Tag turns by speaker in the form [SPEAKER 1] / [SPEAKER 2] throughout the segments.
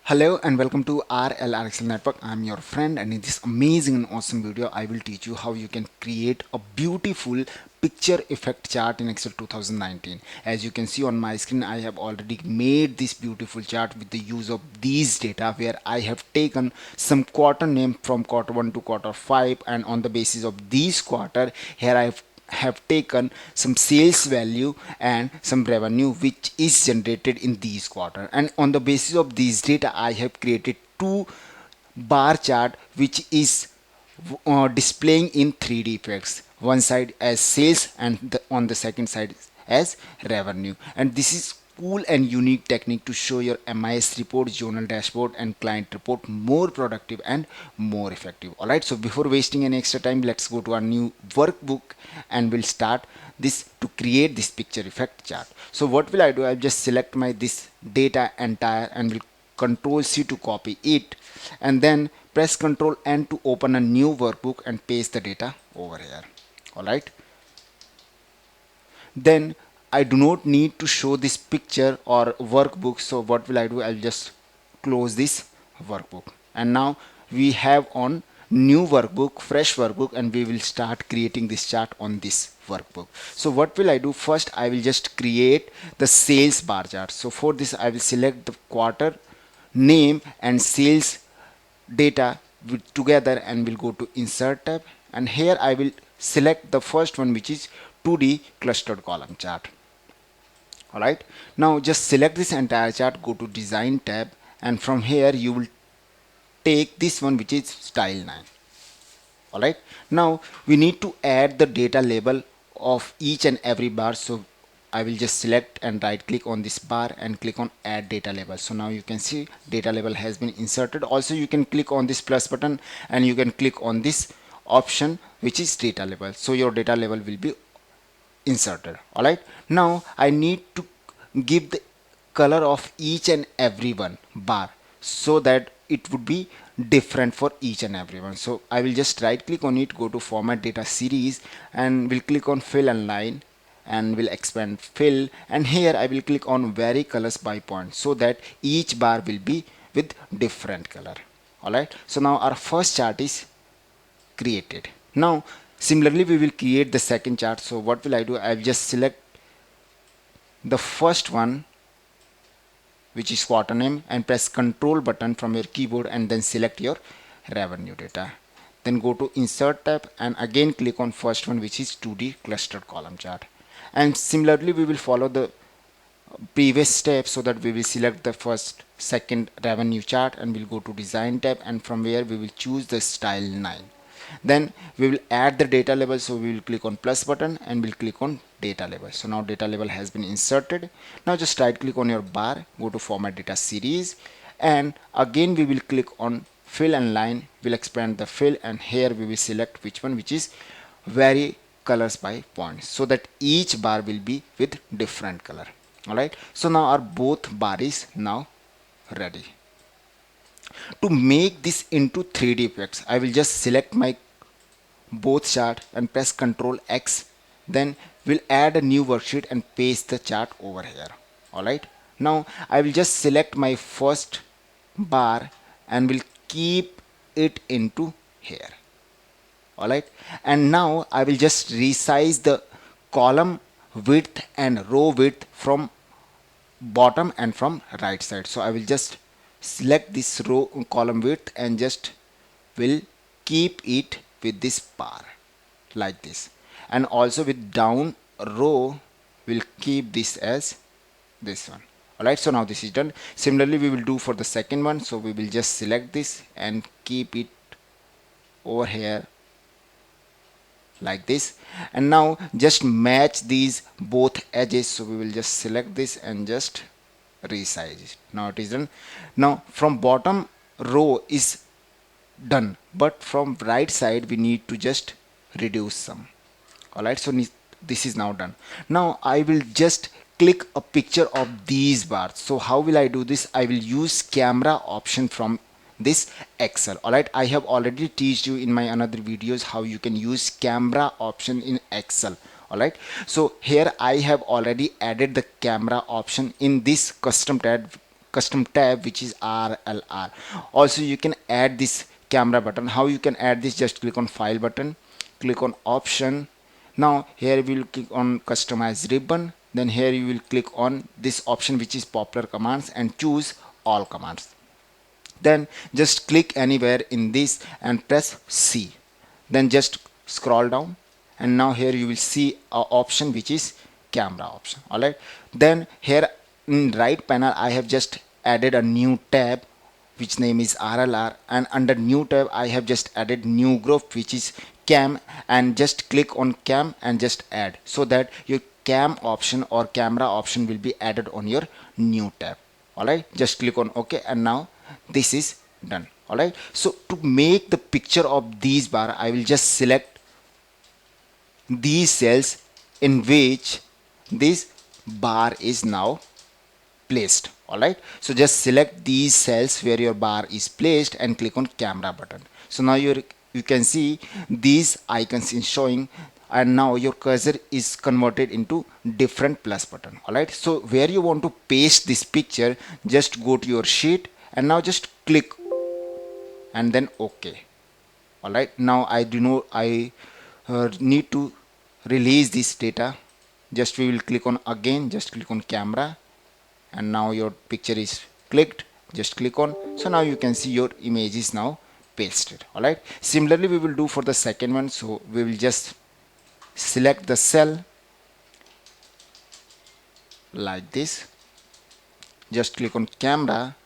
[SPEAKER 1] Hello and welcome to RLRXL Network. I'm your friend, and in this amazing and awesome video I will teach you how you can create a beautiful picture effect chart in Excel 2019. As you can see on my screen, I have already made this beautiful chart with the use of these data, where I have taken some quarter name from quarter 1 to quarter 5, and on the basis of these quarter, here I have taken some sales value and some revenue which is generated in these quarter, and on the basis of these data I have created two bar chart which is displaying in 3D effects, one side as sales and on the second side as revenue. And this is cool and unique technique to show your MIS report, journal dashboard and client report more productive and more effective. Alright, so before wasting any extra time, let's go to our new workbook and we'll start this to create this picture effect chart. So what will I do? I'll just select my this data entire and will Control C to copy it, and then press Control N to open a new workbook and paste the data over here. Alright, then I do not need to show this picture or workbook, so what will I do? I'll just close this workbook, and now we have on new workbook, fresh workbook, and we will start creating this chart on this workbook. So what will I do? First I will just create the sales bar chart. So for this I will select the quarter name and sales data together and we'll go to insert tab, and here I will select the first one, which is 2D clustered column chart. Alright, now just select this entire chart, go to design tab, and from here you will take this one, which is style 9. Alright, now we need to add the data label of each and every bar. So I will just select and right click on this bar and click on add data label. So now you can see data label has been inserted. Also you can click on this plus button and you can click on this option, which is data label. So your data label will be inserted. Alright, now I need to give the color of each and every one bar so that it would be different for each and every one. So I will just right click on it, go to format data series, and we'll click on fill and line, and will expand fill, and here I will click on vary colors by point so that each bar will be with different color. Alright, so now our first chart is created. Now similarly we will create the second chart. So what will I do? I will just select the first one, which is quarter name, and press control button from your keyboard and then select your revenue data. Then go to insert tab and again click on first one, which is 2D clustered column chart. And similarly we will follow the previous steps, so that we will select the first second revenue chart and we'll go to design tab, and from where we will choose the style 9. Then we will add the data label. So we will click on plus button and we'll click on data label. So now data label has been inserted. Now just right click on your bar, go to format data series, and again we will click on fill and line. We'll expand the fill, and here we will select which one, which is vary colors by points, so that each bar will be with different color. Alright, so now our both bar is now ready. To make this into 3D effects, I will just select my both chart and press Ctrl X. Then we'll add a new worksheet and paste the chart over here. Alright, now I will just select my first bar and will keep it into here. Alright, and now I will just resize the column width and row width from bottom and from right side. So I will just select this row column width and just will keep it with this bar like this, and also with down row will keep this as this one. Alright, so now this is done. Similarly we will do for the second one. So we will just select this and keep it over here like this, and now just match these both edges. So we will just select this and just resize it. Now it is done. Now from bottom row is done, but from right side we need to just reduce some. Alright, so this is now done. Now I will just click a picture of these bars. So how will I do this? I will use camera option from this Excel. Alright, I have already teached you in my another videos how you can use camera option in Excel. Alright, so here I have already added the camera option in this custom tab custom tab which is RLR. Also you can add this camera button. How you can add this? Just click on file button, click on option. Now here we will click on customize ribbon, then here you will click on this option which is popular commands and choose all commands. Then just click anywhere in this and press C. Then just scroll down, and now here you will see a option which is camera option. Alright, then here in right panel I have just added a new tab which name is RLR, and under new tab I have just added new group which is cam, and just click on cam and just add, so that your cam option or camera option will be added on your new tab. Alright, just click on OK, and now this is done. Alright, so to make the picture of these bar, I will just select these cells in which this bar is now placed. Alright, so just select these cells where your bar is placed and click on camera button. So now you can see these icons is showing, and now your cursor is converted into different plus button. Alright, so where you want to paste this picture, just go to your sheet and now just click and then OK. Alright, now I need to release this data. Just we will click on again, just click on camera, and now your picture is clicked. Just click on, so now you can see your image is now pasted. Alright, similarly we will do for the second one. So we will just select the cell like this, just click on camera.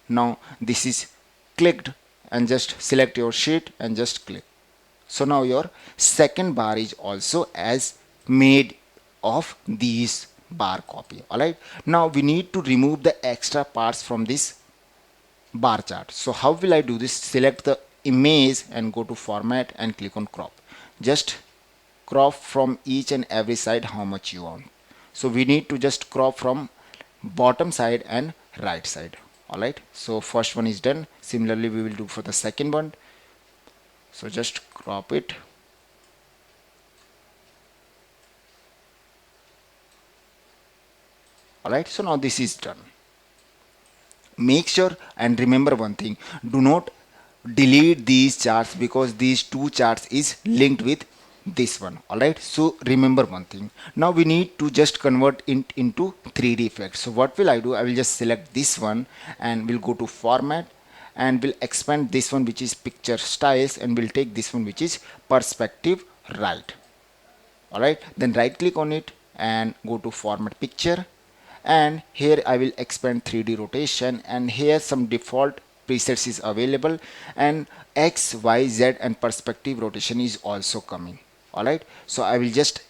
[SPEAKER 1] Now this is clicked, and just select your sheet and just click. So now your second bar is also as made of these bar copy. Alright, now we need to remove the extra parts from this bar chart. So how will I do this? Select the image and go to format and click on crop. Just crop from each and every side how much you want. So we need to just crop from bottom side and right side. Alright, so first one is done. Similarly we will do for the second one. So just crop it. Alright, so now this is done. Make sure and remember one thing, do not delete these charts because these two charts is linked with this one. Alright, so remember one thing. Now we need to just convert it into 3D effect. So what will I do? I will just select this one and we'll go to format and we'll expand this one which is picture styles, and we'll take this one which is perspective right. Alright, then right click on it and go to format picture, and here I will expand 3D rotation, and here some default presets is available, and X, Y, Z and perspective rotation is also coming. Alright, so I will just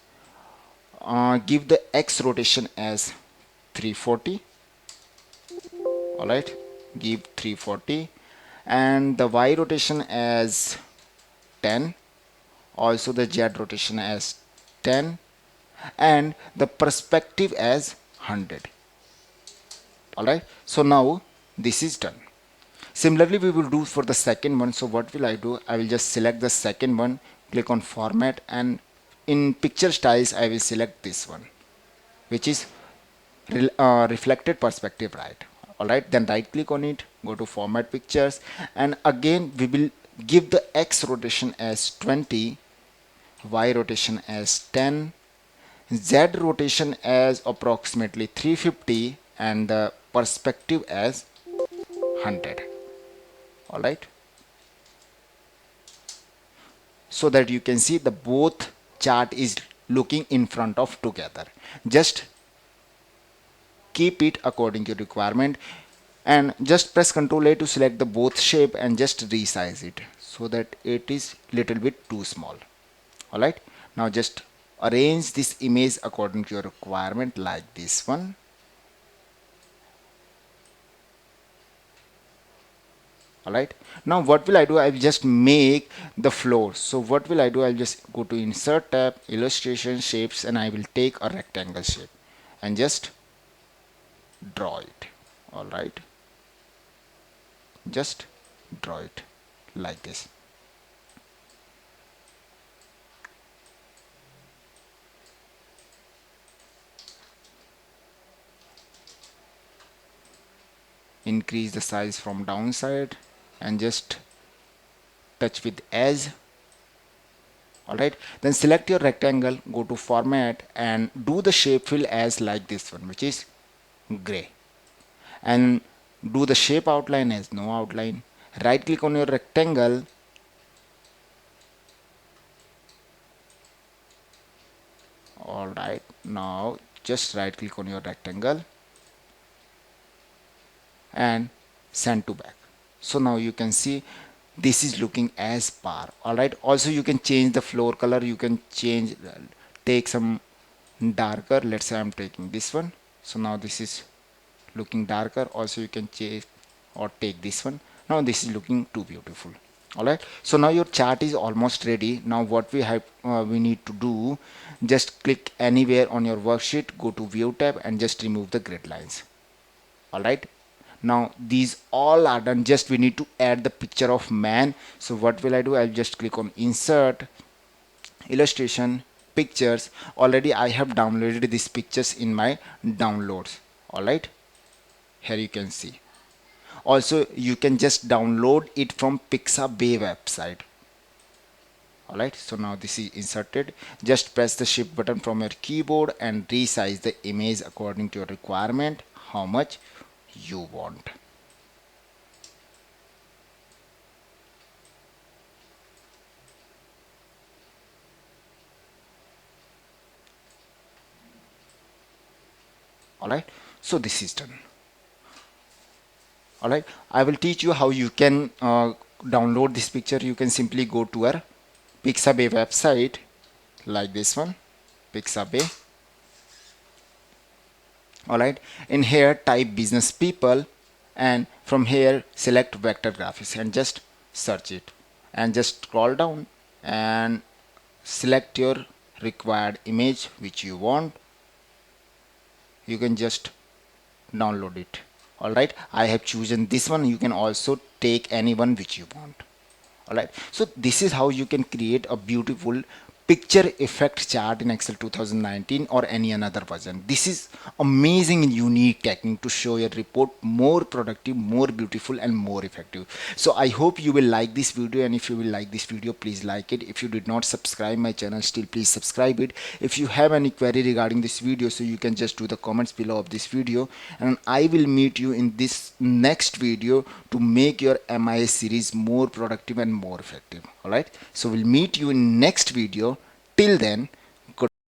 [SPEAKER 1] give the X rotation as 340. Alright, give 340, and the Y rotation as 10, also the Z rotation as 10, and the perspective as 100. Alright, so now this is done. Similarly we will do for the second one. So what will I do? I will just select the second one, click on format, and in picture styles I will select this one which is reflected perspective right. Alright, then right click on it, go to format pictures, and again we will give the X rotation as 20, Y rotation as 10, Z rotation as approximately 350, and the perspective as 100. Alright, so that you can see the both chart is looking in front of together. Just keep it according to requirement, and just press Ctrl A to select the both shape and just resize it so that it is little bit too small. Alright, now just arrange this image according to your requirement like this one. Alright, now what will I do? I will just make the floor. So what will I do? I'll just go to insert tab, illustration, shapes, and I will take a rectangle shape and just draw it. Alright, just draw it like this. increase the size from downside and just touch with edge. Alright, then select your rectangle, go to format and do the shape fill as like this one, which is gray, and do the shape outline as no outline. Right click on your rectangle, alright, now just right click on your rectangle and send to back. So now you can see this is looking as bar. Alright, also you can change the floor color, you can change, take some darker. Let's say I'm taking this one, so now this is looking darker. Also you can change or take this one. Now this is looking too beautiful. Alright, so now your chart is almost ready. Now what we need to do, just click anywhere on your worksheet, go to view tab and just remove the grid lines. Alright, now these all are done, just we need to add the picture of man. So what will I do, I'll just click on insert, illustration, pictures. Already I have downloaded these pictures in my downloads. Alright, here you can see. Also you can just download it from Pixabay website. Alright, so now this is inserted. Just press the shift button from your keyboard and resize the image according to your requirement, how much you want. Alright, so this is done. Alright, I will teach you how you can download this picture. You can simply go to our Pixabay website like this one, Pixabay. Alright, in here type business people and from here select vector graphics and just search it and just scroll down and select your required image which you want. You can just download it. Alright, I have chosen this one. You can also take any one which you want. Alright, so this is how you can create a beautiful picture effect chart in Excel 2019 or any another version. This is amazing and unique technique to show your report more productive, more beautiful and more effective. So I hope you will like this video, and if you will like this video, please like it. If you did not subscribe my channel still, please subscribe it. If you have any query regarding this video, so you can just do the comments below of this video, and I will meet you in this next video to make your MIS series more productive and more effective. Alright, so we'll meet you in next video. Till then,